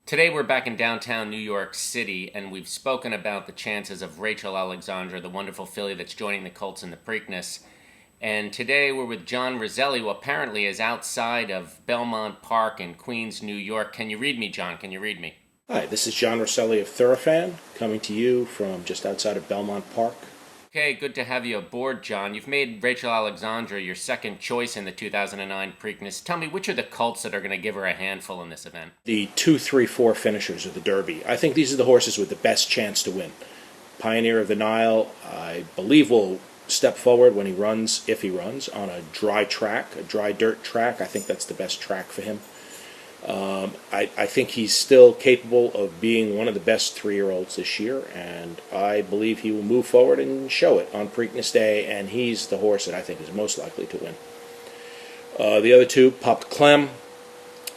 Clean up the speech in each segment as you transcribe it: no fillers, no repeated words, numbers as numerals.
Today we're back in downtown New York City, and we've spoken about the chances of Rachel Alexandra, the wonderful filly that's joining the Colts in the Preakness. And today we're with John Roselli, who apparently is outside of Belmont Park in Queens, New York. Can you read me, John? Can you read me? Hi, this is John Roselli of Thoroughfan, coming to you from just outside of Belmont Park. Okay, good to have you aboard, John. You've made Rachel Alexandra your second choice in the 2009 Preakness. Tell me, which are the colts that are going to give her a handful in this event? The 2, 3, 4 finishers of the Derby. I think these are the horses with the best chance to win. Pioneer of the Nile, I believe, will step forward when he runs, if he runs, on a dry track, a dry dirt track. I think that's the best track for him. I think he's still capable of being one of the best 3-year-olds this year, and I believe he will move forward and show it on Preakness Day, and he's the horse that I think is most likely to win. The other two, Pop Clem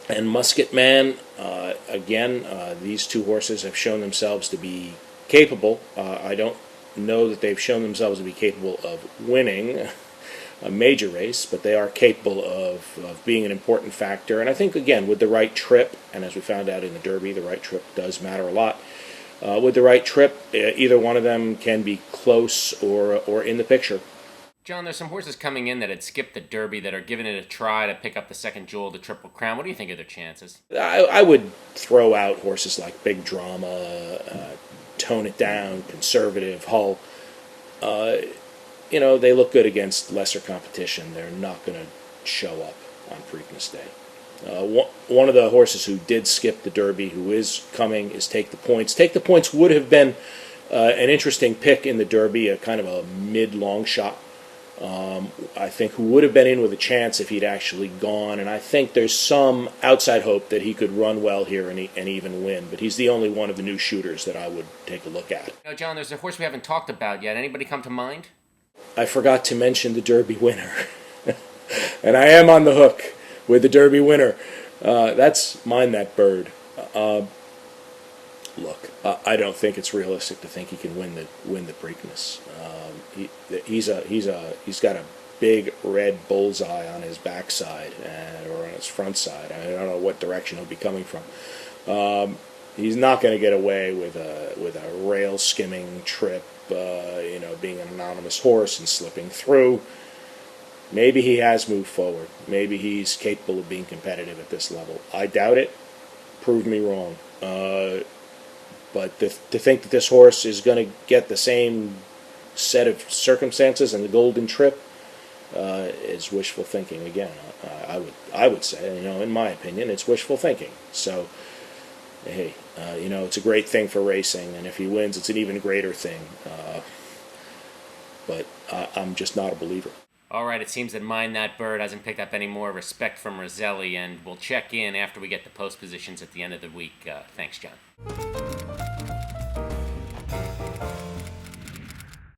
and Musket Man, these two horses have shown themselves to be capable. I don't know that they've shown themselves to be capable of winning a major race, but they are capable of being an important factor. And I think, again, with the right trip, and as we found out in the Derby, the right trip does matter a lot. With the right trip, either one of them can be close or in the picture. John, there's some horses coming in that had skipped the Derby that are giving it a try to pick up the second jewel, the Triple Crown. What do you think of their chances? I would throw out horses like Big Drama, Tone It Down, Conservative, Hull. They look good against lesser competition. They're not going to show up on Preakness Day. One of the horses who did skip the Derby, who is coming, is Take the Points. Take the Points would have been an interesting pick in the Derby, a kind of a mid-long shot. I think who would have been in with a chance if he'd actually gone, and I think there's some outside hope that he could run well here and even win, but he's the only one of the new shooters that I would take a look at. John, there's a horse we haven't talked about yet. Anybody come to mind? I forgot to mention the Derby winner. And I am on the hook with the Derby winner. That's Mind That Bird. Look, I don't think it's realistic to think he can win the Preakness. He's got a big red bullseye on his backside or on his front side. I don't know what direction he'll be coming from. He's not going to get away with a rail skimming trip. Being an anonymous horse and slipping through. Maybe he has moved forward. Maybe he's capable of being competitive at this level. I doubt it. Prove me wrong. But to think that this horse is going to get the same set of circumstances in the Golden Trip is wishful thinking again. I would say, in my opinion, it's wishful thinking. So, hey, it's a great thing for racing, and if he wins, it's an even greater thing. But I'm just not a believer. All right, it seems that Mind That Bird hasn't picked up any more respect from Roselli, and we'll check in after we get the post positions at the end of the week. Thanks, John.